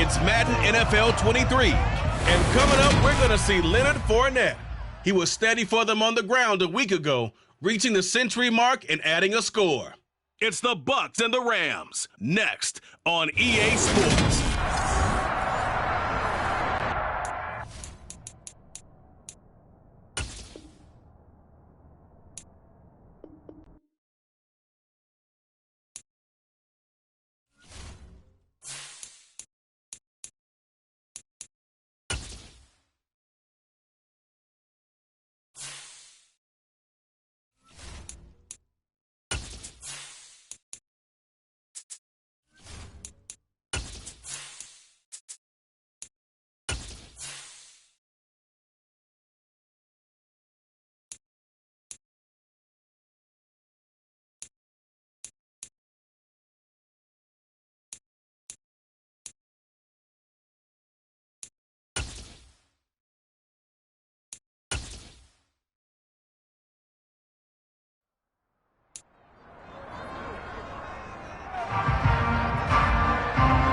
It's Madden NFL 23. And coming up, we're going to see Leonard Fournette. He was steady for them on the ground a week ago, reaching the century mark and adding a score. It's the Bucs and the Rams, next on EA Sports.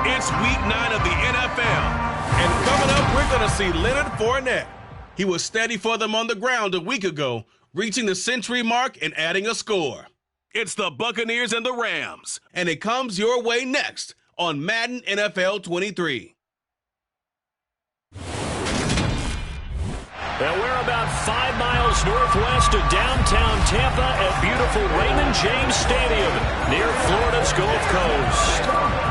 It's week 9 of the NFL. And coming up, we're going to see Leonard Fournette. He was steady for them on the ground a week ago, reaching the century mark and adding a score. It's the Buccaneers and the Rams. And it comes your way next on Madden NFL 23. Well, we're about 5 miles northwest of downtown Tampa at beautiful Raymond James Stadium near Florida's Gulf Coast.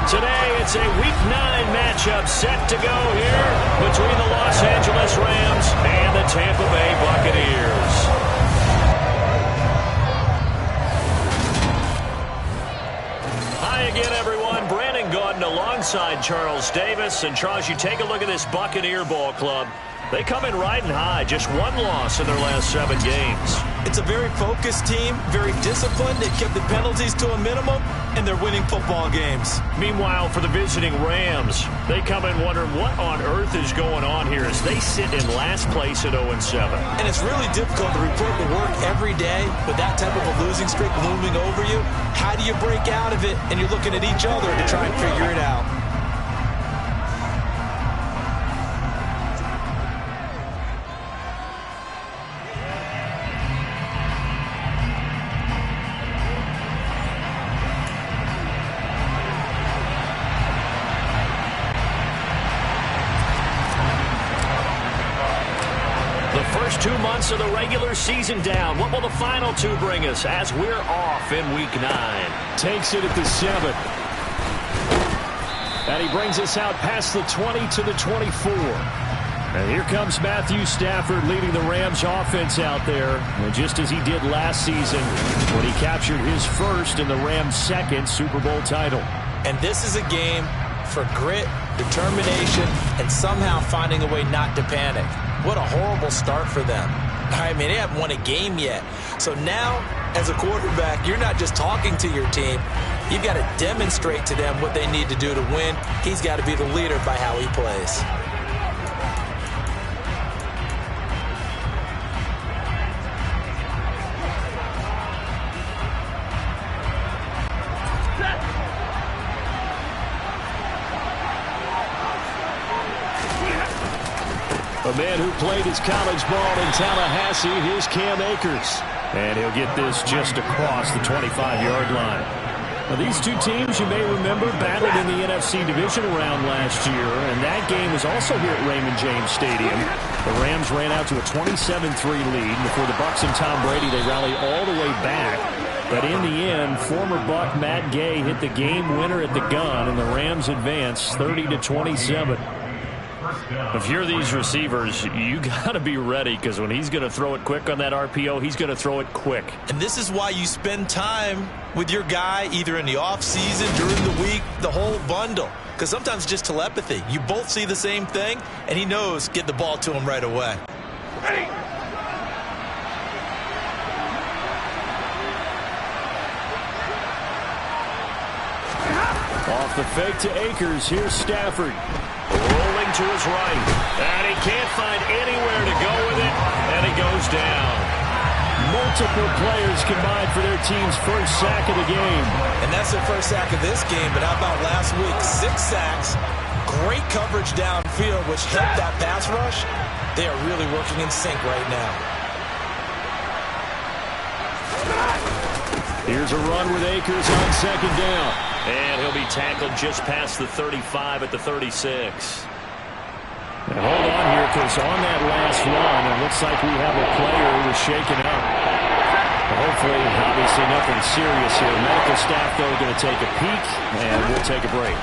Today, it's a Week 9 matchup set to go here between the Los Angeles Rams and the Tampa Bay Buccaneers. Hi again, everyone. Brandon Gordon alongside Charles Davis. And Charles, you take a look at this Buccaneer ball club. They come in riding high, just one loss in their last 7 games. It's a very focused team, very disciplined. They've kept the penalties to a minimum, and they're winning football games. Meanwhile, for the visiting Rams, they come in wondering what on earth is going on here as they sit in last place at 0-7. And it's really difficult to report to work every day with that type of a losing streak looming over you. How do you break out of it? And you're looking at each other to try and figure it out. First 2 months of the regular season down. What will the final 2 bring us as we're off in Week 9? Takes it at the 7. And he brings us out past the 20 to the 24. And here comes Matthew Stafford leading the Rams offense out there. And just as he did last season when he captured his first and the Rams' second Super Bowl title. And this is a game for grit, determination, and somehow finding a way not to panic. What a horrible start for them. I mean, they haven't won a game yet. So now, as a quarterback, you're not just talking to your team. You've got to demonstrate to them what they need to do to win. He's got to be the leader by how he plays. A man who played his college ball in Tallahassee, here's Cam Akers. And he'll get this just across the 25-yard line. Now, these two teams, you may remember, battled in the NFC Division round last year, and that game was also here at Raymond James Stadium. The Rams ran out to a 27-3 lead. Before the Bucs and Tom Brady, they rallied all the way back. But in the end, former Buck Matt Gay hit the game winner at the gun, and the Rams advanced 30-27. If you're these receivers, you got to be ready, because when he's going to throw it quick on that RPO, he's going to throw it quick. And this is why you spend time with your guy either in the offseason, during the week, the whole bundle. Because sometimes just telepathy. You both see the same thing, and he knows get the ball to him right away. Ready. Off the fake to Akers, here's Stafford. Rolling to his right, and he can't find anywhere to go with it, and he goes down. Multiple players combined for their team's first sack of the game. And that's their first sack of this game, but how about last week? 6 sacks, Great coverage downfield, which helped that pass rush. They are really working in sync right now. Here's a run with Akers on second down. And he'll be tackled just past the 35 at the 36. Now hold on here, because on that last run, it looks like we have a player who was shaken up. Hopefully, obviously nothing serious here. Medical staff, though, going to take a peek, and we'll take a break.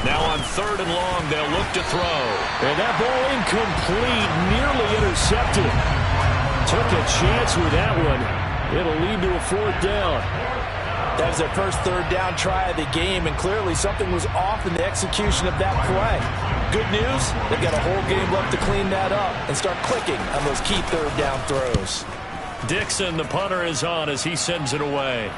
Now on 3rd and long, they'll look to throw. And that ball incomplete, nearly intercepted. Took a chance with that one. It'll lead to a 4th down. That was their first 3rd down try of the game, and clearly something was off in the execution of that play. Good news, they've got a whole game left to clean that up and start clicking on those key 3rd down throws. Dixon, the punter, is on as he sends it away.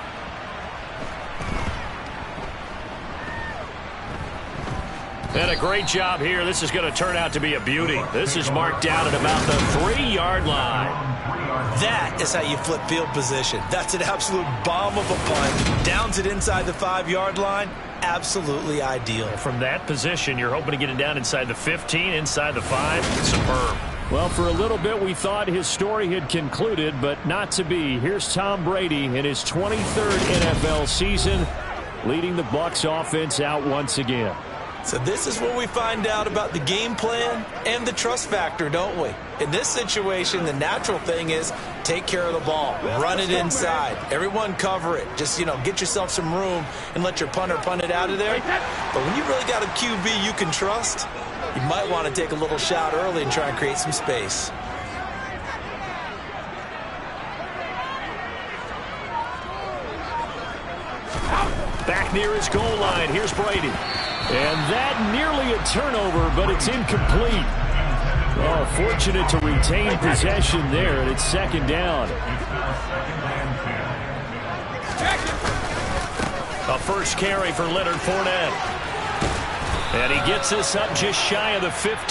And a great job here. This is going to turn out to be a beauty. This is marked down at about the 3-yard line. That is how you flip field position. That's an absolute bomb of a punt. Downs it inside the 5-yard line. Absolutely ideal. From that position, you're hoping to get it down inside the 15, inside the 5. Superb. Well, for a little bit, we thought his story had concluded, but not to be. Here's Tom Brady in his 23rd NFL season, leading the Bucs offense out once again. So this is where we find out about the game plan and the trust factor, don't we? In this situation, the natural thing is take care of the ball. Run it inside. Everyone cover it. Just, get yourself some room and let your punter punt it out of there. But when you really got a QB you can trust, you might want to take a little shot early and try and create some space. Back near his goal line. Here's Brady. And that nearly a turnover, but it's incomplete. Oh, fortunate to retain possession there, and it's 2nd down. A first carry for Leonard Fournette. And he gets this up just shy of the 15.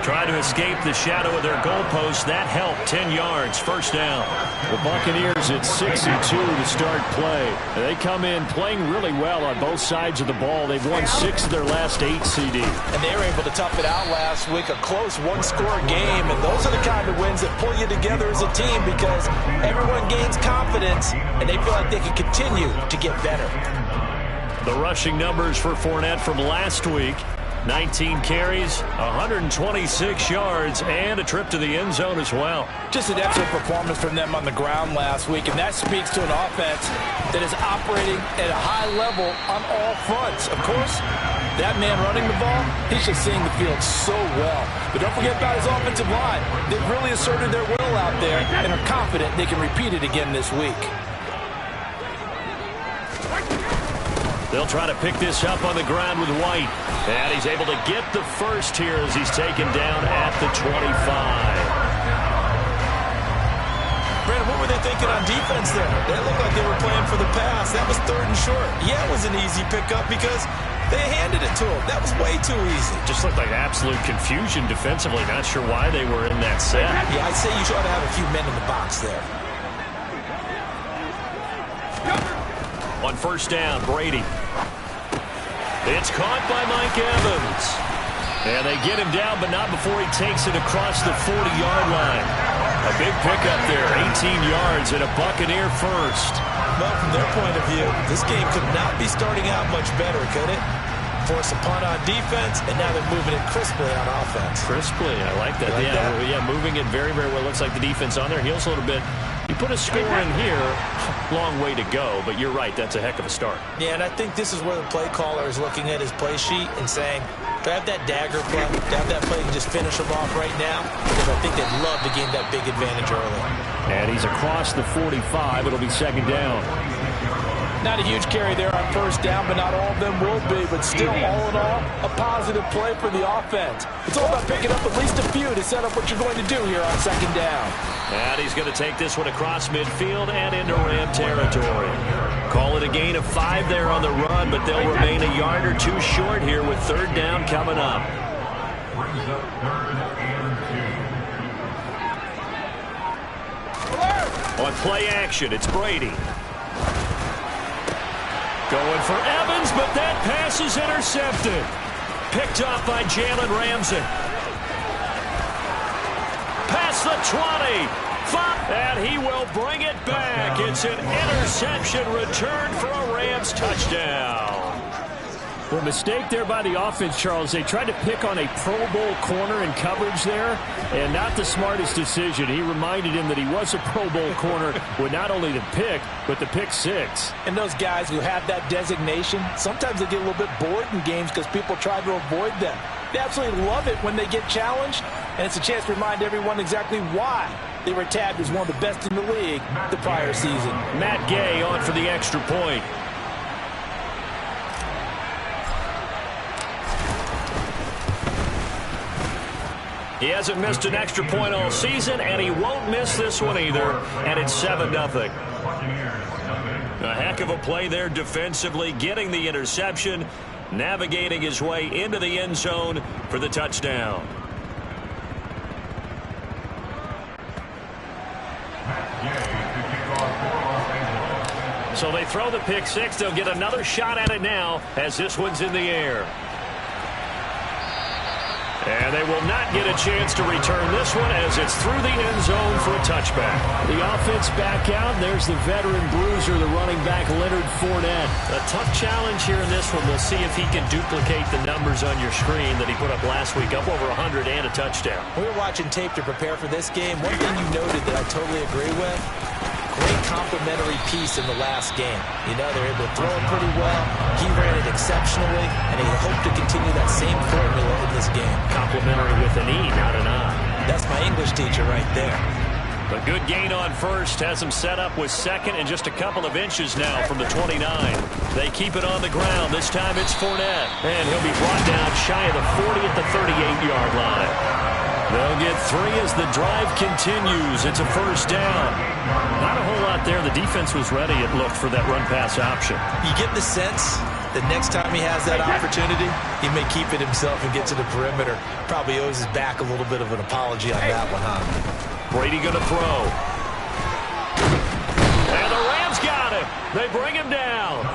Trying to escape the shadow of their goalpost. That helped. 10 yards. First down. The Buccaneers at 6-2 to start play. They come in playing really well on both sides of the ball. They've won 6 of their last 8 CD. And they were able to tough it out last week. A close one-score game. And those are the kind of wins that pull you together as a team because everyone gains confidence and they feel like they can continue to get better. The rushing numbers for Fournette from last week. 19 carries, 126 yards, and a trip to the end zone as well. Just an excellent performance from them on the ground last week, and that speaks to an offense that is operating at a high level on all fronts. Of course, that man running the ball, he's just seeing the field so well. But don't forget about his offensive line. They've really asserted their will out there and are confident they can repeat it again this week. They'll try to pick this up on the ground with White. And he's able to get the first here as he's taken down at the 25. Brandon, what were they thinking on defense there? They looked like they were playing for the pass. That was 3rd and short. Yeah, it was an easy pickup because they handed it to him. That was way too easy. Just looked like absolute confusion defensively. Not sure why they were in that set. Yeah, I'd say you ought to have a few men in the box there. On first down, Brady. It's caught by Mike Evans. And they get him down, but not before he takes it across the 40-yard line. A big pickup there, 18 yards and a Buccaneer first. Well, from their point of view, this game could not be starting out much better, could it? Force a punt on defense, and now they're moving it crisply on offense. Crisply, I like that. Yeah, moving it very, very well. Looks like the defense on their heels a little bit. You put a score in here, long way to go, but you're right, that's a heck of a start. Yeah, and I think this is where the play caller is looking at his play sheet and saying, do I have that dagger play? Do I have that play and just finish them off right now? Because I think they'd love to gain that big advantage early. And he's across the 45. It'll be 2nd down. Not a huge carry there on first down, but not all of them will be. But still, all in all, a positive play for the offense. It's all about picking up at least a few to set up what you're going to do here on 2nd down. And he's going to take this one across midfield and into Ram territory. Call it a gain of 5 there on the run, but they'll remain a yard or 2 short here with 3rd down coming up. On play action, it's Brady. Going for Evans, but that pass is intercepted. picked off by Jalen Ramsey. Past the 20. And he will bring it back. It's an interception return for a Rams touchdown. Well, mistake there by the offense, Charles. They tried to pick on a Pro Bowl corner in coverage there, and not the smartest decision. He reminded him that he was a Pro Bowl corner with not only the pick, but the pick six. And those guys who have that designation, sometimes they get a little bit bored in games because people try to avoid them. They absolutely love it when they get challenged, and it's a chance to remind everyone exactly why they were tagged as one of the best in the league the prior season. Matt Gay on for the extra point. He hasn't missed an extra point all season, and he won't miss this one either, and it's 7-0. A heck of a play there defensively, getting the interception, navigating his way into the end zone for the touchdown. So they throw the pick six. They'll get another shot at it now as this one's in the air. And they will not get a chance to return this one as it's through the end zone for a touchback. The offense back out. There's the veteran bruiser, the running back, Leonard Fournette. A tough challenge here in this one. We'll see if he can duplicate the numbers on your screen that he put up last week, up over 100 and a touchdown. We were watching tape to prepare for this game. One thing you noted that I totally agree with, great complimentary piece in the last game. You know, they're able to throw it pretty well. He ran it exceptionally, and he hoped to continue that same formula in this game. Complimentary with an E, not an I. That's my English teacher right there. A good gain on first has him set up with second and just a couple of inches now from the 29. They keep it on the ground. This time it's Fournette. And he'll be brought down shy of the 40 at the 38-yard line. They'll get three as the drive continues. It's a first down. Not a whole lot there. The defense was ready, it looked, for that run-pass option. You get the sense that next time he has that opportunity, he may keep it himself and get to the perimeter. Probably owes his back a little bit of an apology on that one, huh? Brady going to throw. And the Rams got him. They bring him down.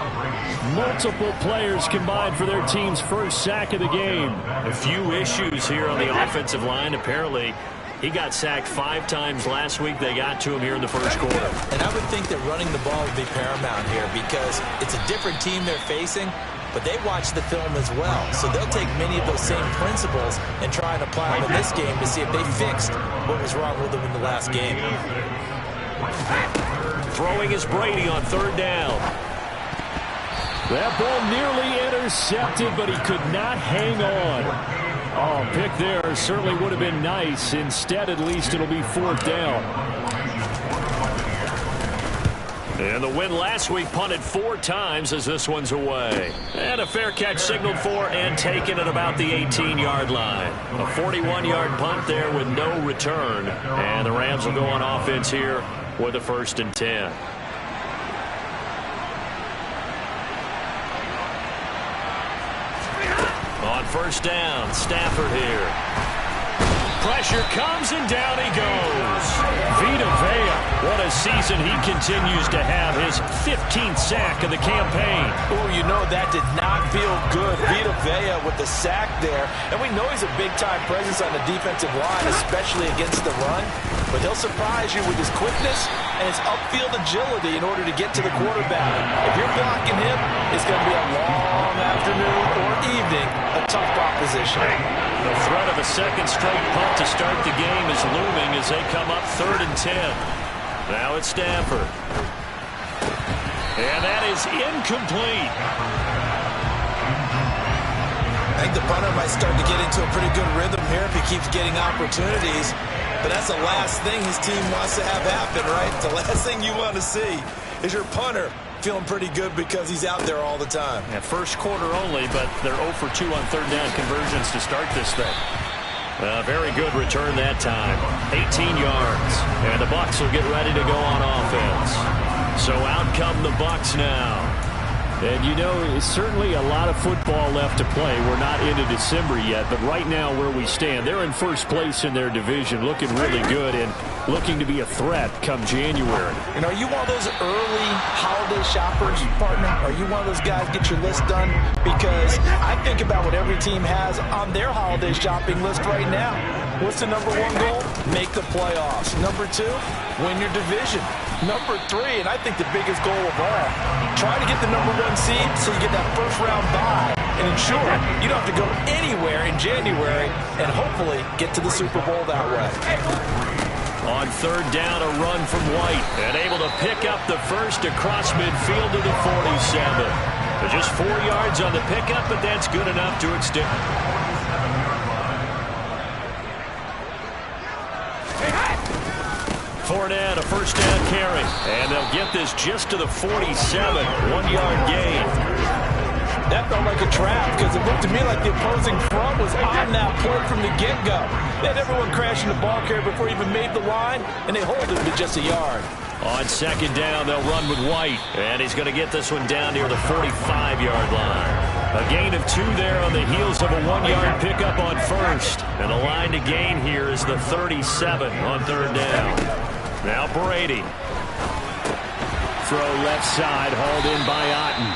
Multiple players combined for their team's first sack of the game. A few issues here on the offensive line. Apparently, he got sacked 5 times last week. They got to him here in the first quarter. And I would think that running the ball would be paramount here because it's a different team they're facing, but they watch the film as well. So they'll take many of those same principles and try and apply them in this game to see if they fixed what was wrong with them in the last game. Throwing is Brady on third down. That ball nearly intercepted, but he could not hang on. Oh, pick there certainly would have been nice. Instead, at least, it'll be fourth down. And the win last week punted 4 times as this one's away. And a fair catch signaled for and taken at about the 18-yard line. A 41-yard punt there with no return. And the Rams will go on offense here with a 1st and 10. On first down, Stafford here. Pressure comes and down he goes. Vita Vea, what a season he continues to have. His 15th sack of the campaign. Oh, you know that did not feel good. Vita Vea with the sack there. And we know he's a big-time presence on the defensive line, especially against the run. But he'll surprise you with his quickness and his upfield agility in order to get to the quarterback. If you're blocking him, it's going to be a long afternoon or evening, a tough proposition. The threat of a second straight punt to start the game is looming as they come up 3rd and 10. Now it's Stafford. And that is incomplete. I think the punter might start to get into a pretty good rhythm here if he keeps getting opportunities. But that's the last thing his team wants to have happen, right? The last thing you want to see is your punter feeling pretty good because he's out there all the time. Yeah, first quarter only, but they're 0 for 2 on third down conversions to start this thing. Very good return that time. 18 yards. And the Bucs will get ready to go on offense. So out come the Bucs now. And, you know, it's certainly a lot of football left to play. We're not into December yet, but right now where we stand, they're in first place in their division, looking really good and looking to be a threat come January. And are you one of those early holiday shoppers, partner? Are you one of those guys get your list done? Because I think about what every team has on their holiday shopping list right now. What's the number one goal? Make the playoffs. Number two, win your division. Number three, and I think the biggest goal of all, try to get the number one seed so you get that first round bye and ensure you don't have to go anywhere in January and hopefully get to the Super Bowl that way. On third down, a run from White, and able to pick up the first across midfield to the 47. Just 4 yards on the pickup, but that's good enough to extend. Fournette, a first down carry, and they'll get this just to the 47, 1-yard gain. That felt like a trap because it looked to me like the opposing front was on that play from the get-go. They had everyone crashing the ball carrier before he even made the line, and they hold him to just a yard. On second down, they'll run with White, and he's going to get this one down near the 45-yard line. A gain of 2 there on the heels of a 1-yard pickup on first. And the line to gain here is the 37 on third down. Now Brady. Throw left side, hauled in by Otten.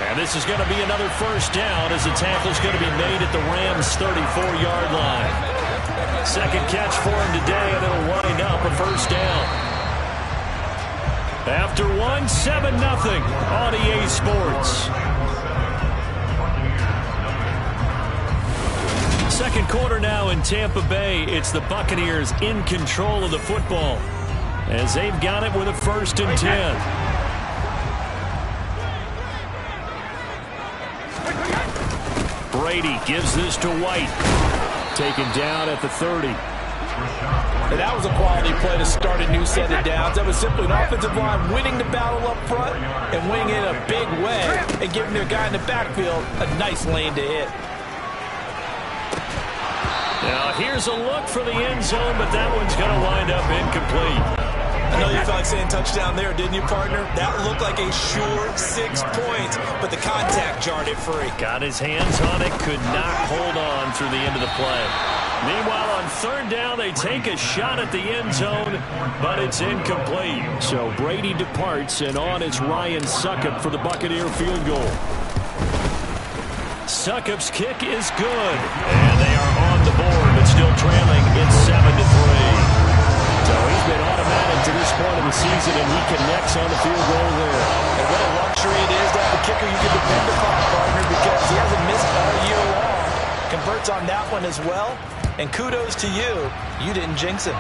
And this is going to be another first down as the tackle's going to be made at the Rams' 34-yard line. Second catch for him today, and it'll wind up a first down. After one, 7-0 on EA Sports. Second quarter now in Tampa Bay. It's the Buccaneers in control of the football as they've got it with a 1st and 10. Brady gives this to White. Taken down at the 30. And that was a quality play to start a new set of downs. That was simply an offensive line winning the battle up front and winning it in a big way and giving their guy in the backfield a nice lane to hit. Now here's a look for the end zone, but that one's going to wind up incomplete. I know you felt like saying touchdown there, didn't you, partner? That looked like a sure 6 points, but the contact jarred it free. Got his hands on it, could not hold on through the end of the play. Meanwhile, on third down, they take a shot at the end zone, but it's incomplete. So Brady departs, and on it's Ryan Succop for the Buccaneer field goal. Succop's kick is good, and they are on the board, but still trailing. It's 7-3. So he's been automatic to this point of the season, and he connects on the field goal there. And what a luxury it is to have a kicker you can depend upon, partner, because he hasn't missed all year long. Converts on that one as well. And kudos to you. You didn't jinx him.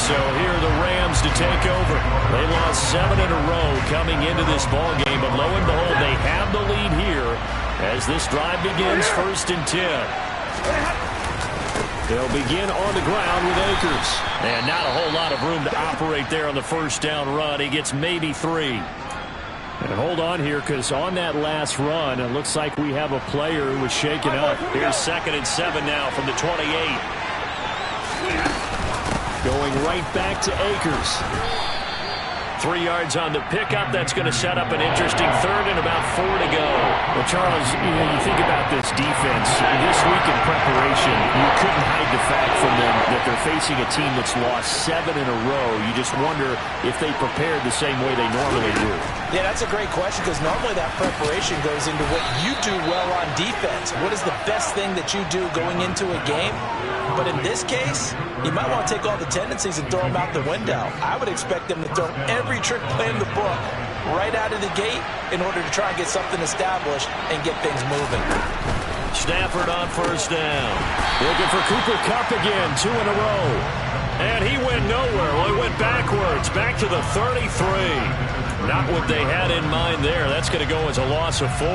So here are the Rams to take over. They lost 7 in a row coming into this ball game, but lo and behold, they have the lead here as this drive begins 1st and 10. They'll begin on the ground with Akers. And not a whole lot of room to operate there on the first down run. He gets maybe 3. And hold on here, because on that last run, it looks like we have a player who was shaken up. Here's 2nd and 7 now from the 28. Going right back to Akers. 3 yards on the pickup. That's going to set up an interesting third and about 4 to go. Well, Charles, you think about this defense. This week in preparation, you couldn't hide the fact from them that they're facing a team that's lost 7 in a row. You just wonder if they prepared the same way they normally do. Yeah, that's a great question because normally that preparation goes into what you do well on defense. What is the best thing that you do going into a game? But in this case, you might want to take all the tendencies and throw them out the window. I would expect them to throw every trick play in the book right out of the gate in order to try and get something established and get things moving. Stafford on first down. Looking for Cooper Kupp again, 2 in a row. And he went nowhere. Well, he went backwards, back to the 33. Not what they had in mind there. That's going to go as a loss of 4.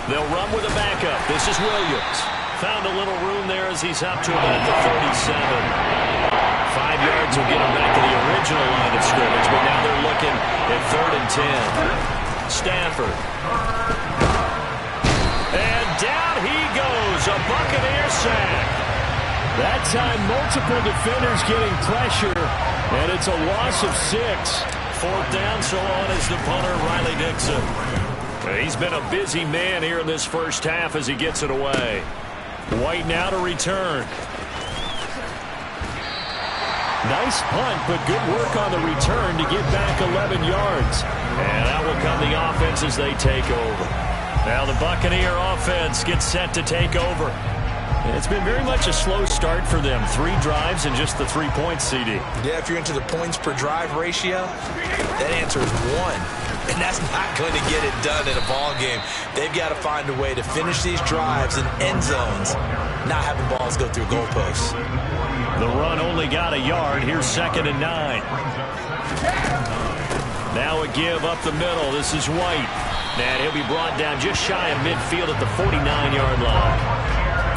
They'll run with a backup. This is Williams. Found a little room there as he's up to about the 37. 5 yards will get him back to the original line of scrimmage, but now they're looking at 3rd and 10. Stafford. And down he goes. A Buccaneer sack. That time, multiple defenders getting pressure, and it's a loss of 6. 4th down, so on is the punter, Riley Dixon. He's been a busy man here in this first half as he gets it away. White now to return. Nice punt, but good work on the return to get back 11 yards. And that will come the offense as they take over. Now the Buccaneer offense gets set to take over. It's been very much a slow start for them. 3 drives and just the 3 points, CD. Yeah, if you're into the points per drive ratio, that answer is 1. And that's not going to get it done in a ball game. They've got to find a way to finish these drives in end zones, not having balls go through goalposts. The run only got a yard. Here's 2nd and 9. Now a give up the middle. This is White. And he'll be brought down just shy of midfield at the 49-yard line.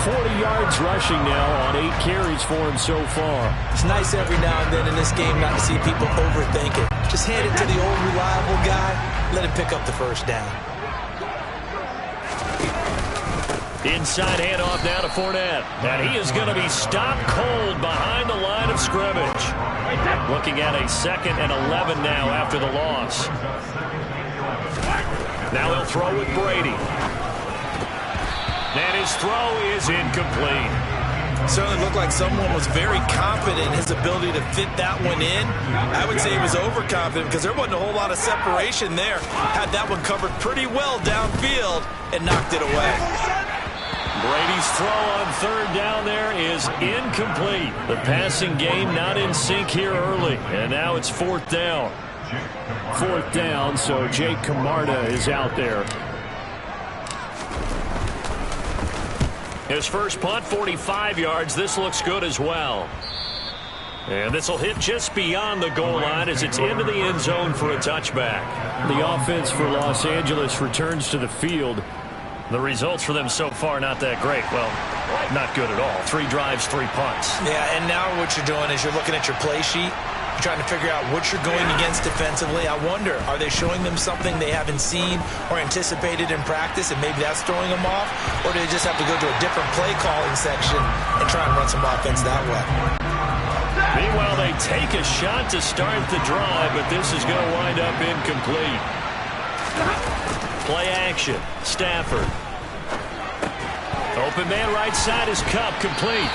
40 yards rushing now on 8 carries for him so far. It's nice every now and then in this game not to see people overthink it. Just hand it to the old reliable guy. Let him pick up the first down. Inside handoff now to Fournette. And he is going to be stopped cold behind the line of scrimmage. Looking at a 2nd and 11 now after the loss. Now he'll throw with Brady. And his throw is incomplete. Certainly looked like someone was very confident in his ability to fit that one in. I would say he was overconfident because there wasn't a whole lot of separation there. Had that one covered pretty well downfield and knocked it away. Brady's throw on 3rd down there is incomplete. The passing game not in sync here early. And now it's 4th down. 4th down, so Jake Camarda is out there. His first punt, 45 yards. This looks good as well. And this will hit just beyond the goal line as it's into the end zone for a touchback. The offense for Los Angeles returns to the field. The results for them so far not that great. Well, not good at all. 3 drives, 3 punts. Yeah, and now what you're doing is you're looking at your play sheet. You're trying to figure out what you're going against defensively. I wonder, are they showing them something they haven't seen or anticipated in practice, and maybe that's throwing them off? Or do they just have to go to a different play calling section and try and run some offense that way? Meanwhile, they take a shot to start the drive, but this is going to wind up incomplete. Play action. Stafford. Open man right side is Cup, complete.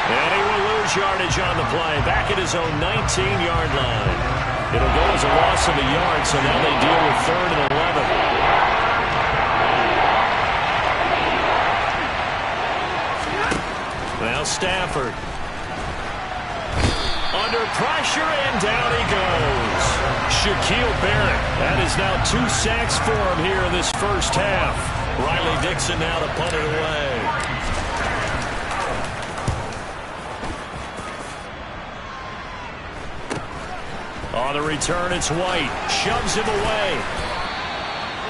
And he will lose yardage on the play. Back at his own 19-yard line. It'll go as a loss of a yard, so now they deal with 3rd and 11. Now Stafford. Under pressure, and down he goes. Shaquille Barrett. That is now 2 sacks for him here in this first half. Riley Dixon now to punt it away. On the return, it's White. Shoves him away.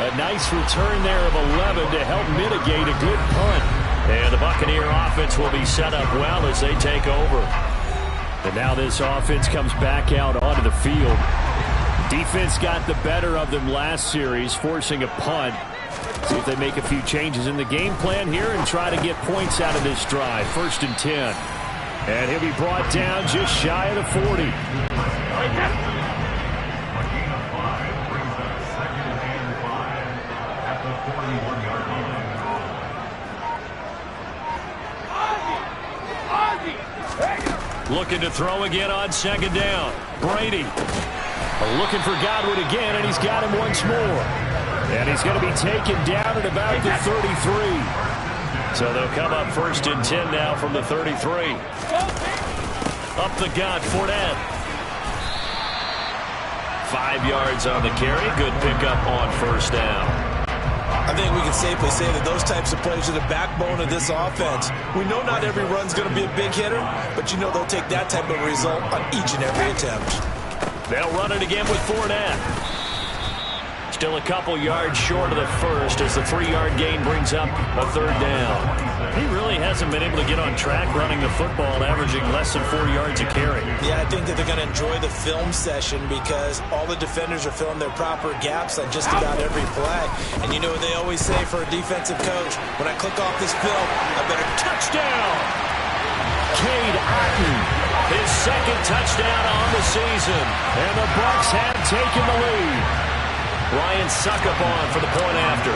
A nice return there of 11 to help mitigate a good punt. And the Buccaneer offense will be set up well as they take over. And now this offense comes back out onto the field. Defense got the better of them last series, forcing a punt. See if they make a few changes in the game plan here and try to get points out of this drive. 1st and 10. And he'll be brought down just shy of the 40. Looking to throw again on 2nd down. Brady. Looking for Godwin again, and he's got him once more. And he's going to be taken down at about the 33. So they'll come up 1st and 10 now from the 33. Up the gut, Fournette. 5 yards on the carry. Good pickup on 1st down. I think we can safely say that those types of plays are the backbone of this offense. We know not every run's going to be a big hitter, but you know they'll take that type of result on each and every attempt. They'll run it again with Fournette. Still a couple yards short of the first as the 3-yard gain brings up a 3rd down. He really hasn't been able to get on track running the football, averaging less than 4 yards a carry. Yeah, I think that they're going to enjoy the film session because all the defenders are filling their proper gaps on just about every play. And you know what they always say for a defensive coach? When I click off this film, I better touchdown. Cade Otton. His second touchdown on the season. And the Bucs have taken the lead. Ryan Succop for the point after.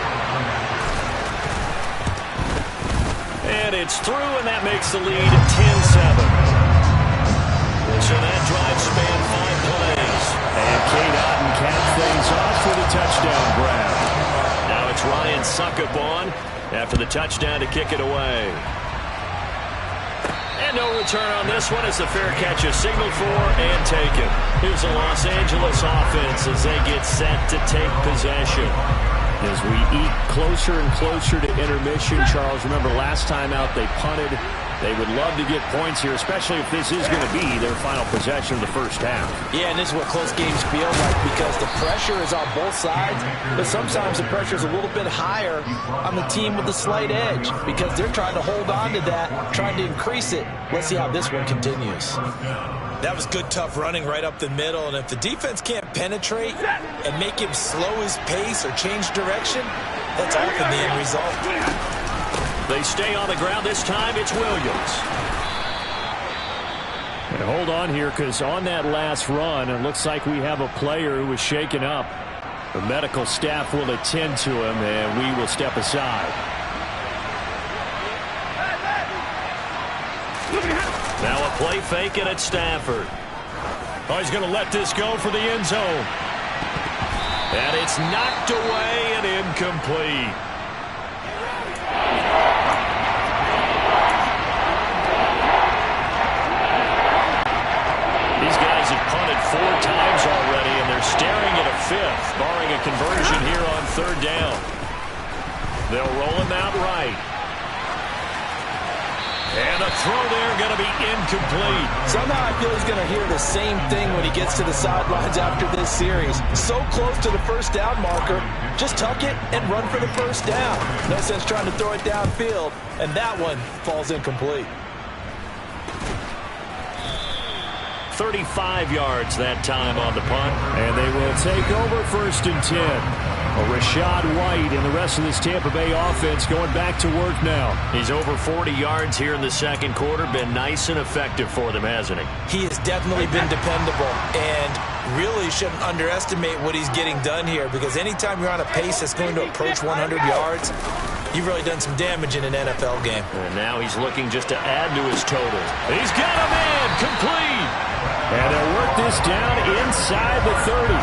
And it's through, and that makes the lead 10-7. So that drive spanned 5 plays. And Cade Otton capped things off with a touchdown grab. Now it's Ryan Succop after the touchdown to kick it away. And no return on this one as the fair catch is signaled for and taken. Here's the Los Angeles offense as they get set to take possession. As we eke closer and closer to intermission, Charles, remember last time out they punted. They would love to get points here, especially if this is going to be their final possession of the first half. Yeah, and this is what close games feel like because the pressure is on both sides, but sometimes the pressure is a little bit higher on the team with the slight edge because they're trying to hold on to that, trying to increase it. Let's see how this one continues. That was good, tough running right up the middle, and if the defense can't penetrate and make him slow his pace or change direction, that's often the end result. They stay on the ground. This time it's Williams. And hold on here because on that last run, it looks like we have a player who was shaken up. The medical staff will attend to him, and we will step aside. Now a play fake and it's Stafford. Oh, he's going to let this go for the end zone. And it's knocked away and incomplete. These guys have punted 4 times already, and they're staring at a 5th, barring a conversion here on 3rd down. They'll roll him out right. And a throw there going to be incomplete. Somehow I feel he's going to hear the same thing when he gets to the sidelines after this series. So close to the first down marker. Just tuck it and run for the first down. No sense trying to throw it downfield. And that one falls incomplete. 35 yards that time on the punt. And they will take over 1st and 10. Rashad White and the rest of this Tampa Bay offense going back to work now. He's over 40 yards here in the second quarter. Been nice and effective for them, hasn't he? He has definitely been dependable and really shouldn't underestimate what he's getting done here because anytime you're on a pace that's going to approach 100 yards, you've really done some damage in an NFL game. And now he's looking just to add to his total. He's got a man complete. And they'll work this down inside the 30.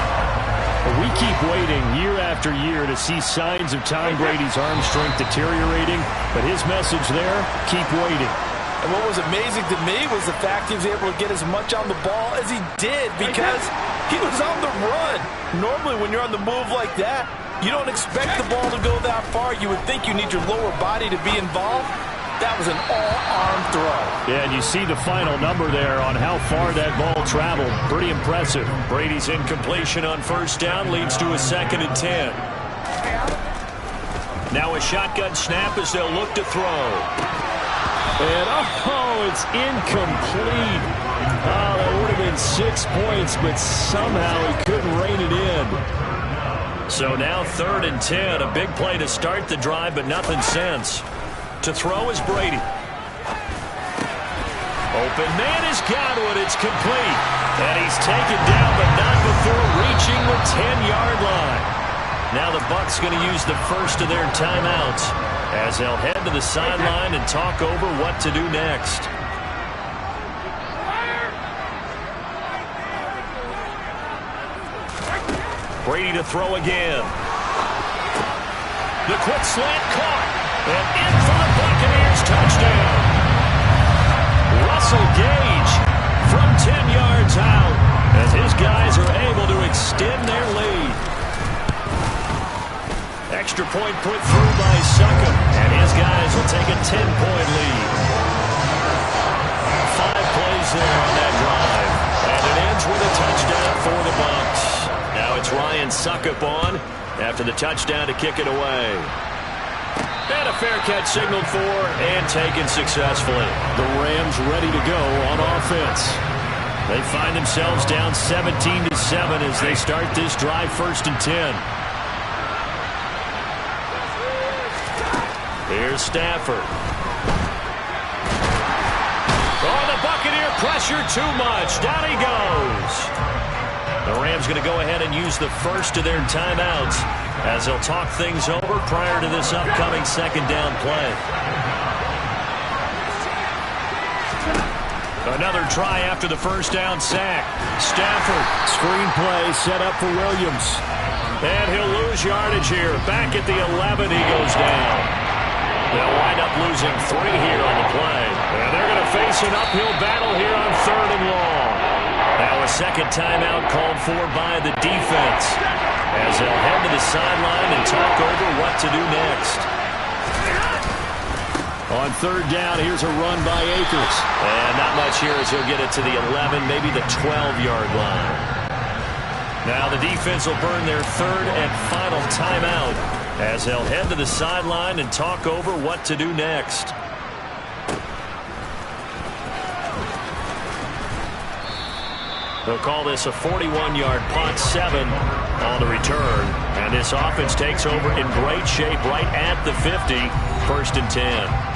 We keep waiting year after year to see signs of Tom Brady's arm strength deteriorating, but his message there, keep waiting. And what was amazing to me was the fact he was able to get as much on the ball as he did because he was on the run. Normally when you're on the move like that, you don't expect the ball to go that far. You would think you need your lower body to be involved. That was an all-arm throw. Yeah, and you see the final number there on how far that ball traveled. Pretty impressive. Brady's incompletion on 1st down leads to a 2nd and 10. Now a shotgun snap as they'll look to throw. And, it's incomplete. Oh, that would have been 6 points, but somehow he couldn't rein it in. So now 3rd and 10. A big play to start the drive, but nothing since. To throw is Brady. Open man is Godwin. It's complete. And he's taken down, but not before reaching the 10-yard line. Now the Bucs going to use the first of their timeouts as they'll head to the sideline and talk over what to do next. Brady to throw again. The quick slant caught. And in for the Buccaneers touchdown. Russell Gage from 10 yards out as his guys are able to extend their lead. Extra point put through by Succop, and his guys will take a 10-point lead. 5 plays there on that drive, and it ends with a touchdown for the Bucs. Now it's Ryan Succop after the touchdown to kick it away. And a fair catch signaled for and taken successfully. The Rams ready to go on offense. They find themselves down 17-7 as they start this drive 1st and 10. Here's Stafford. Pressure too much. Down he goes. The Rams going to go ahead and use the first of their timeouts as they'll talk things over prior to this upcoming second down play. Another try after the first down sack. Stafford. Screen play set up for Williams. And he'll lose yardage here. Back at the 11, he goes down. They'll wind up losing 3 here on the play. And they're going to face an uphill battle here on 3rd and long. Now a second timeout called for by the defense as they'll head to the sideline and talk over what to do next. On 3rd down, here's a run by Akers. And not much here as he'll get it to the 11, maybe the 12-yard line. Now the defense will burn their 3rd and final timeout as they'll head to the sideline and talk over what to do next. They'll call this a 41-yard punt, 7 on the return. And this offense takes over in great shape right at the 50, 1st and 10.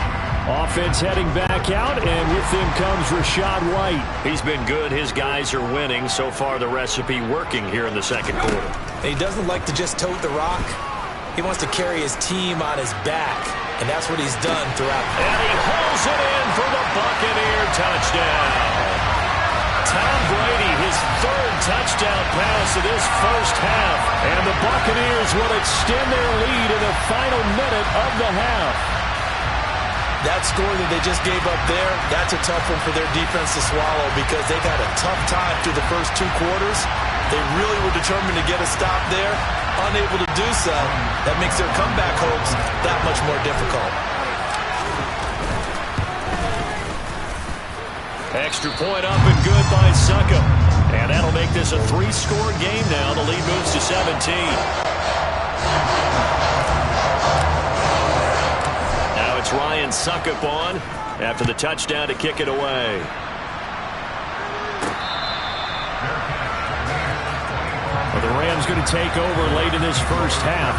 Offense heading back out, and with them comes Rachaad White. He's been good. His guys are winning. So far, the recipe working here in the second quarter. He doesn't like to just tote the rock. He wants to carry his team on his back, and that's what he's done throughout. And he hauls it in for the Buccaneer touchdown. Tom Brady, his 3rd touchdown pass of this first half. And the Buccaneers will extend their lead in the final minute of the half. That score that they just gave up there, that's a tough one for their defense to swallow because they've had a tough time through the first 2 quarters. They really were determined to get a stop there. Unable to do so, that makes their comeback hopes that much more difficult. Extra point up and good by Suckup. And that'll make this a 3-score game now. The lead moves to 17. It's Ryan Suckup on after the touchdown to kick it away. Well, the Rams going to take over late in this first half.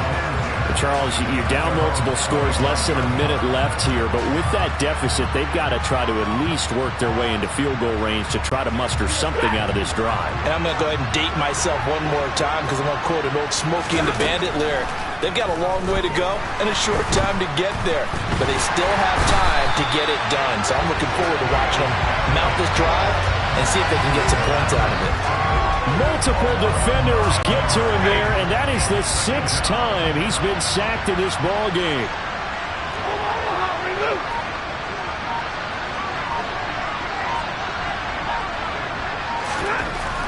But Charles, you're down multiple scores, less than a minute left here. But with that deficit, they've got to try to at least work their way into field goal range to try to muster something out of this drive. And I'm going to go ahead and date myself one more time because I'm going to quote an old Smokey and the Bandit lyric. They've got a long way to go and a short time to get there, but they still have time to get it done. So I'm looking forward to watching them mount this drive and see if they can get some points out of it. Multiple defenders get to him there, and that is the 6th time he's been sacked in this ball game.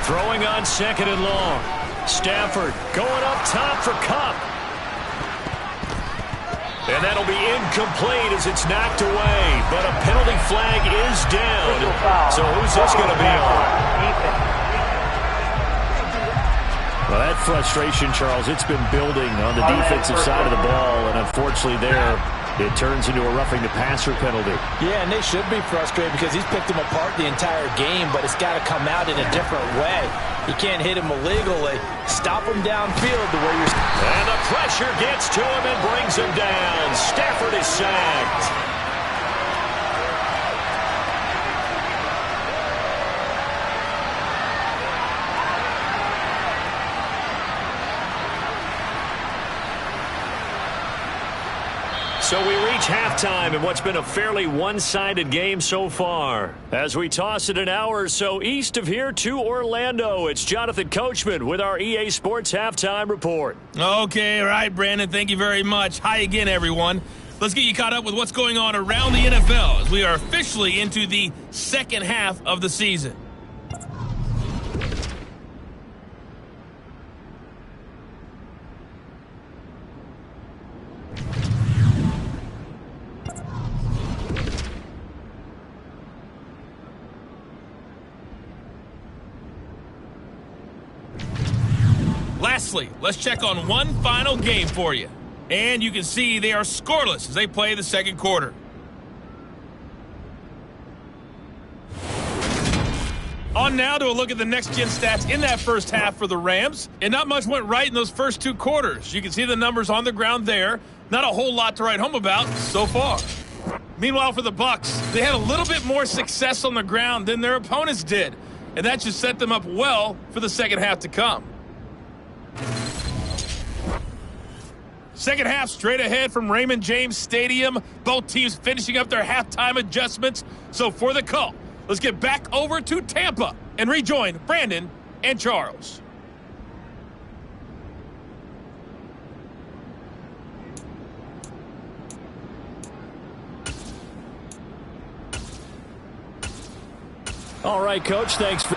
Throwing on 2nd and long. Stafford going up top for Kupp. And that'll be incomplete as it's knocked away. But a penalty flag is down. So who's this going to be on? Well, that frustration, Charles, it's been building on the defensive side of the ball. And unfortunately there, it turns into a roughing the passer penalty. Yeah, and they should be frustrated because he's picked them apart the entire game, but it's got to come out in a different way. You can't hit him illegally. Stop him downfield to where you're... And the pressure gets to him and brings him down. Stafford is sacked. So we reach halftime in what's been a fairly one-sided game so far. As we toss it an hour or so east of here to Orlando, it's Jonathan Coachman with our EA Sports Halftime Report. Okay, all right, Brandon, thank you very much. Hi again, everyone. Let's get you caught up with what's going on around the NFL as we are officially into the second half of the season. Lastly, let's check on one final game for you. And you can see they are scoreless as they play the second quarter. On now to a look at the next-gen stats in that first half for the Rams. And not much went right in those first 2 quarters. You can see the numbers on the ground there. Not a whole lot to write home about so far. Meanwhile, for the Bucs, they had a little bit more success on the ground than their opponents did, and that should set them up well for the second half to come. Second half straight ahead from Raymond James Stadium. Both teams finishing up their halftime adjustments. So for the call, let's get back over to Tampa and rejoin Brandon and Charles. All right, Coach, thanks for